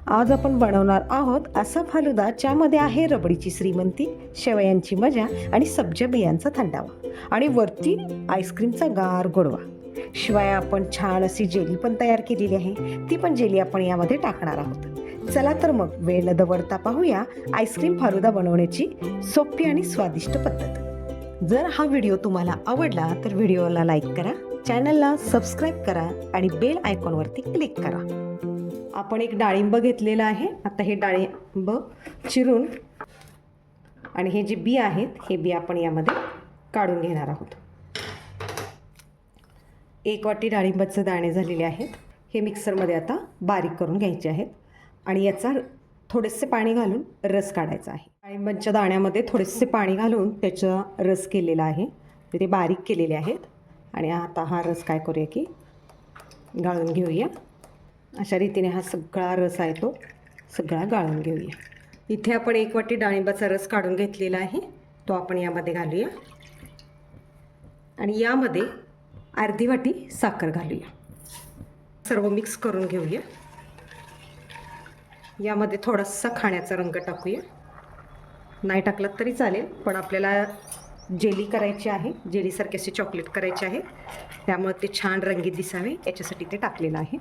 आज आपण बनवणार आहोत असा फालुदा ज्यामध्ये आहे रबडीची श्रीमंती, शेवयांची मजा आणि सब्जा बियांचा थंडावा आणि वरती आईस्क्रीमचा गार गोडवा. शिवाय आपण छान अशी जेली पण तयार केलेली आहे. ती पण जेली आपण यामध्ये टाकणार आहोत. चला तर मग वेळ न दवडता पाहूया आईस्क्रीम फालुदा बनवण्याची सोपी आणि स्वादिष्ट पद्धत. जर हा व्हिडिओ तुम्हाला आवडला तर व्हिडिओला लाईक करा, चॅनलला सबस्क्राईब करा आणि बेल आयकॉनवरती क्लिक करा. आपण एक डाळिंब घेतलेलं आहे. आता हे डाळिंब चिरून आणि हे जे बी आहेत हे बी आपण यामध्ये काढून घेणार आहोत. 1 वाटी डाळिंबाचे दाणे झालेले आहेत. हे मिक्सरमध्ये आता बारीक करून घ्यायचे आहेत आणि याचा थोडेसे पाणी घालून रस काढायचा आहे. डाळिंबाच्या दाण्यामध्ये थोडेसे पाणी घालून त्याचा रस केलेला आहे. ते बारीक केलेले आहेत आणि आता हा रस काय करूया की गाळून घेऊया. अशा रीतीने हा सगळा रस आहे तो सगळा गाळून घेऊया. इथे आपण 1 वाटी डाळिंबाचा रस काढून घेतलेला आहे. तो आपण यामध्ये घालूया आणि यामध्ये अर्धी वाटी साखर घालूया. सर्व मिक्स करून घेऊया. यामध्ये थोडासा खाण्याचा रंग टाकूया. नाही टाकलात तरी चालेल, पण आपल्याला जेली करायची आहे, जेलीसारखी अशी चॉकलेट करायची आहे, त्यामुळे ते छान रंगीत दिसावे याच्यासाठी ते टाकलेलं आहे.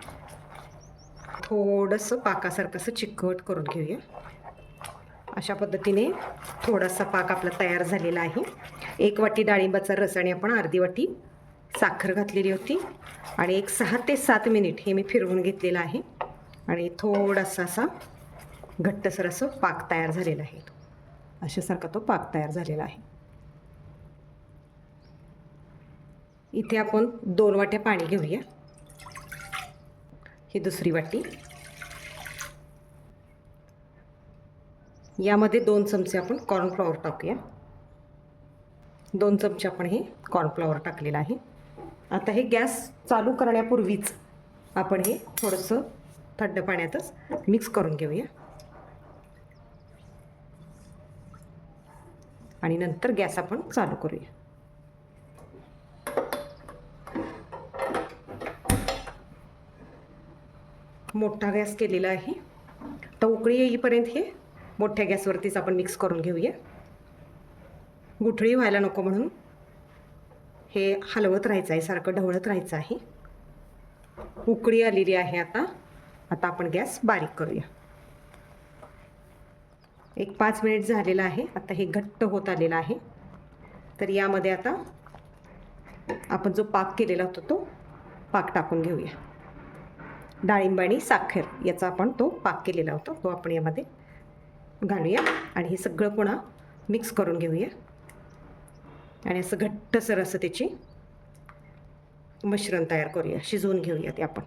थोडंसं पाकासारखं असं चिकट करून घेऊया. अशा पद्धतीने थोडासा पाक आपला तयार झालेला आहे. 1 वाटी डाळिंबाचा रस आणि आपण अर्धी वाटी साखर घातलेली होती आणि एक 6 ते 7 मिनिट हे मी फिरवून घेतलेलं आहे आणि थोडासा असा घट्टसर असं पाक तयार झालेला आहे. अशासारखा तो पाक तयार झालेला आहे. इथे आपण 2 वाट्या पाणी घेऊया. ही दुसरी वाटी. यामध्ये 2 चमचे आपण कॉर्नफ्लॉवर टाकूया. 2 चमचे आपण हे कॉर्नफ्लॉवर टाकलेलं आहे. आता हे गॅस चालू करण्यापूर्वीच आपण हे थोडंसं थंड पाण्यातच मिक्स करून घेऊया आणि नंतर गॅस आपण चालू करूया. मोठा गॅस केलेला आहे. तर उकळी येईपर्यंत हे मोठ्या गॅसवरतीच आपण मिक्स करून घेऊया. गुठळी व्हायला नको म्हणून हे हलवत राहायचं आहे, सारखं ढवळत राहायचं आहे. उकळी आलेली आहे. आता आपण गॅस बारीक करूया. एक 5 मिनिट झालेलं आहे. आता हे घट्ट होत आलेलं आहे. तर यामध्ये आता आपण जो पाक केलेला होता तो पाक टाकून घेऊया. डाळिंब आणि साखर याचा आपण तो पाक केलेला होता तो आपण यामध्ये घालूया आणि हे सगळं पुन्हा मिक्स करून घेऊया आणि असं घट्टसर असं त्याची मिश्रण तयार करूया. शिजवून घेऊया ते आपण.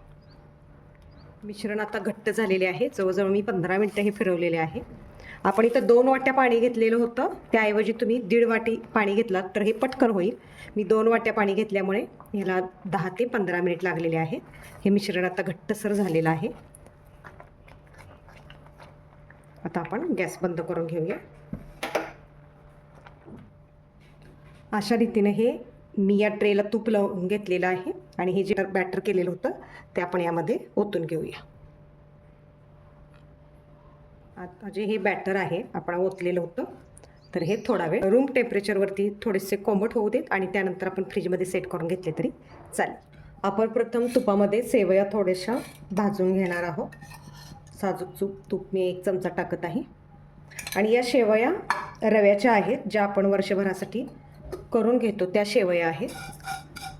मिश्रण आता घट्ट झालेले आहे. जवळजवळ मी 15 मिनटं हे फिरवलेले आहे. आपण इथं 2 वाट्या पाणी घेतलेलं होतं, त्याऐवजी तुम्ही 1.5 वाटी पाणी घेतलात तर हे पटकन होईल. मी 2 वाट्या पाणी घेतल्यामुळे ह्याला 10 ते 15 मिनिट लागलेले आहेत. हे मिश्रण आता घट्टसर झालेलं आहे. आता आपण गॅस बंद करून घेऊया. अशा रीतीने हे मी या ट्रेला तूप लावून घेतलेलं आहे आणि हे जे बॅटर केलेलं होतं ते आपण यामध्ये ओतून घेऊया. आता जे हे बॅटर आहे आपण ओतलेलं होतं तर हे थोडा वेळ रूम टेम्परेचरवरती थोडेसे कोमट होऊ देत आणि त्यानंतर आपण फ्रीजमध्ये सेट करून घेतले तरी चालेल. आपण प्रथम तुपामध्ये सेवया थोड्याशा भाजून घेणार आहोत. साजूक तूप मी 1 चमचा टाकत आहे आणि या शेवया रव्याच्या आहेत, ज्या आपण वर्षभरासाठी करून घेतो त्या शेवया आहेत.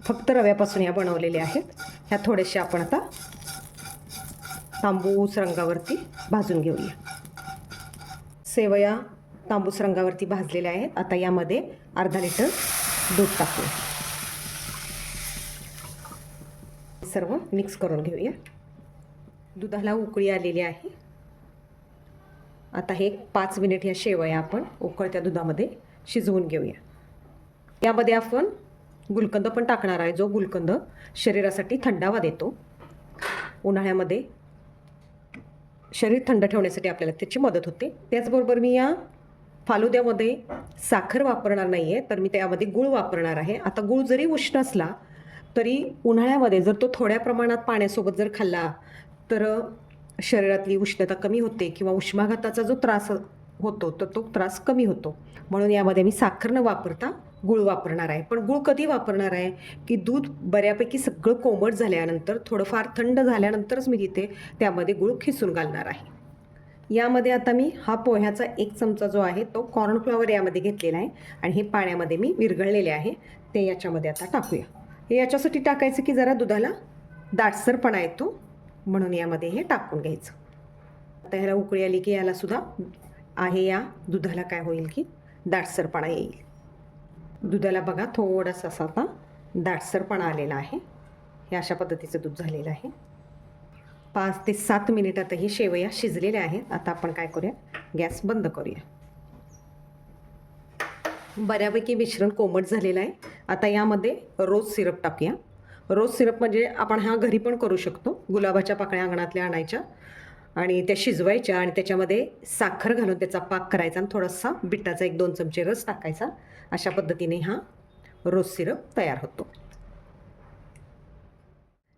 फक्त रव्यापासून या बनवलेल्या आहेत. ह्या थोड्याशा आपण आता तांबूस रंगावरती भाजून घेऊया. सेवया तांबूस रंगावरती भाजलेल्या आहेत. आता यामध्ये अर्धा लिटर दूध टाकूया. सर्व मिक्स करून घेऊया. दुधाला उकळी आलेली आहे. आता हे 5 मिनिट ह्या शेवया आपण उकळत्या दुधामध्ये शिजवून घेऊया. यामध्ये आपण गुलकंद पण टाकणार आहे, जो गुलकंद शरीरासाठी थंडावा देतो. उन्हाळ्यामध्ये शरीर थंड ठेवण्यासाठी आपल्याला त्याची मदत होते. त्याचबरोबर मी या फालुद्यामध्ये साखर वापरणार नाही आहे, तर मी त्यामध्ये गूळ वापरणार आहे. आता गूळ जरी उष्ण असला तरी उन्हाळ्यामध्ये जर तो थोड्या प्रमाणात पाण्यासोबत जर खाल्ला तर शरीरातली उष्णता कमी होते किंवा उष्माघाताचा जो त्रास होतो तर तो त्रास कमी होतो. म्हणून यामध्ये मी साखर न वापरता गूळ वापरणार आहे. पण गूळ कधी वापरणार आहे की दूध बऱ्यापैकी सगळं कोमट झाल्यानंतर थोडंफार थंड झाल्यानंतरच मी तिथे त्यामध्ये गूळ खिसून घालणार आहे. यामध्ये आता मी हा पोह्याचा 1 चमचा जो आहे तो कॉर्नफ्लॉवर यामध्ये घेतलेला आहे आणि हे पाण्यामध्ये मी विरघळलेले आहे ते याच्यामध्ये आता टाकूया. हे याच्यासाठी टाकायचं की जरा दुधाला दाटसरपणा येतो, म्हणून यामध्ये हे टाकून घ्यायचं. आता ह्याला उकळी आली की याला सुद्धा आहे या दुधाला काय होईल की दाटसरपणा येईल. दुधाला बघा थोडासा असा आता दाटसरपणा आलेला आहे. हे अशा पद्धतीचं दूध झालेलं आहे. 5 ते 7 मिनिटातही शेवया शिजलेल्या आहेत. आता आपण काय करूया, गॅस बंद करूया. बऱ्यापैकी मिश्रण कोमट झालेलं आहे. आता यामध्ये रोज सिरप टाकूया. रोज सिरप म्हणजे आपण हा घरी पण करू शकतो. गुलाबाच्या पाकळ्या अंगणातल्या आणायच्या आणि त्या शिजवायच्या आणि त्याच्यामध्ये साखर घालून त्याचा पाक करायचा आणि थोडासा बिटाचा 1-2 चमचे रस टाकायचा. अशा पद्धतीने हा रोज सिरप तयार होतो.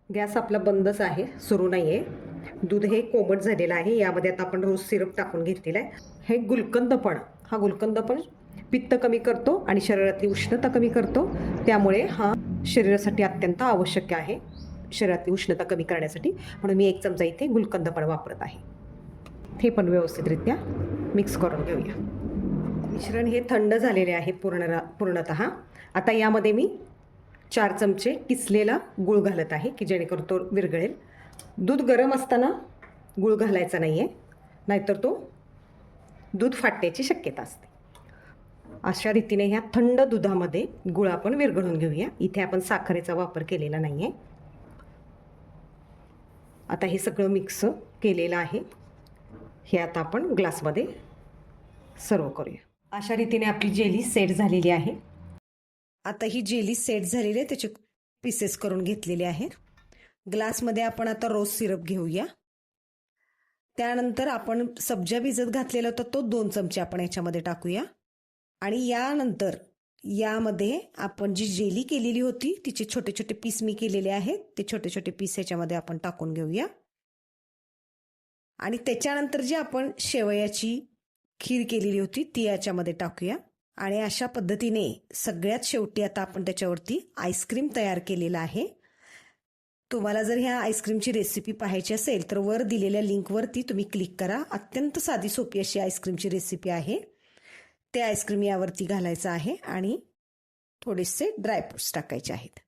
गॅस आपला बंदच आहे, सुरू नाही आहे. दूध हे कोमट झालेलं आहे. यामध्ये आता आपण रोज सिरप टाकून घेतलेला आहे. हे गुलकंद पण पित्त कमी करतो आणि शरीरातली उष्णता कमी करतो. त्यामुळे हा शरीरासाठी अत्यंत आवश्यक आहे, शरीरातली उष्णता कमी करण्यासाठी. म्हणून मी 1 चमचा इथे गुलकंद पण वापरत आहे. हे पण व्यवस्थितरित्या मिक्स करून घेऊया. मिश्रण हे थंड झालेले आहे पूर्णतः. आता यामध्ये मी 4 चमचे किसलेला गूळ घालत आहे की जेणेकरून तो विरघळेल. दूध गरम असताना गूळ घालायचा नाही आहे, नाहीतर तो दूध फाटण्याची शक्यता असते. अशा रीतीने ह्या थंड दुधामध्ये गूळ आपण विरघळून घेऊया. इथे आपण साखरेचा वापर केलेला नाही आहे. आता हे सगळं मिक्स केलेलं आहे. हे आता आपण ग्लासमध्ये सर्व करूया. अशा रीतीने आपली जेली सेट झालेली आहे. आता ही जेली सेट झालेली आहे, त्याचे पीसेस करून घेतलेले आहेत. ग्लासमध्ये आपण आता रोज सिरप घेऊया. त्यानंतर आपण सब्जा भिजत घातलेला होता तो 2 चमचे आपण याच्यामध्ये टाकूया आणि यानंतर यामध्ये आपण जी जेली केलेली होती तिचे छोटे छोटे पीस मी केलेले आहेत. ते छोटे छोटे पीस याच्यामध्ये आपण टाकून घेऊया आणि त्याच्यानंतर जी आपण शेवयाची खीर केलेली होती ती याच्यामध्ये टाकूया आणि अशा पद्धतीने सगळ्यात शेवटी आता आपण त्याच्यावरती आईस्क्रीम तयार केलेला आहे. तुम्हाला जर ह्या आईस्क्रीमची रेसिपी पाहायची असेल तर वर दिलेल्या लिंकवरती तुम्ही क्लिक करा. अत्यंत साधी सोपी अशी आईस्क्रीमची रेसिपी आहे. ते आईस्क्रीम यावरती घालायचं आहे आणि थोडेसे ड्रायफ्रुट्स टाकायचे आहेत.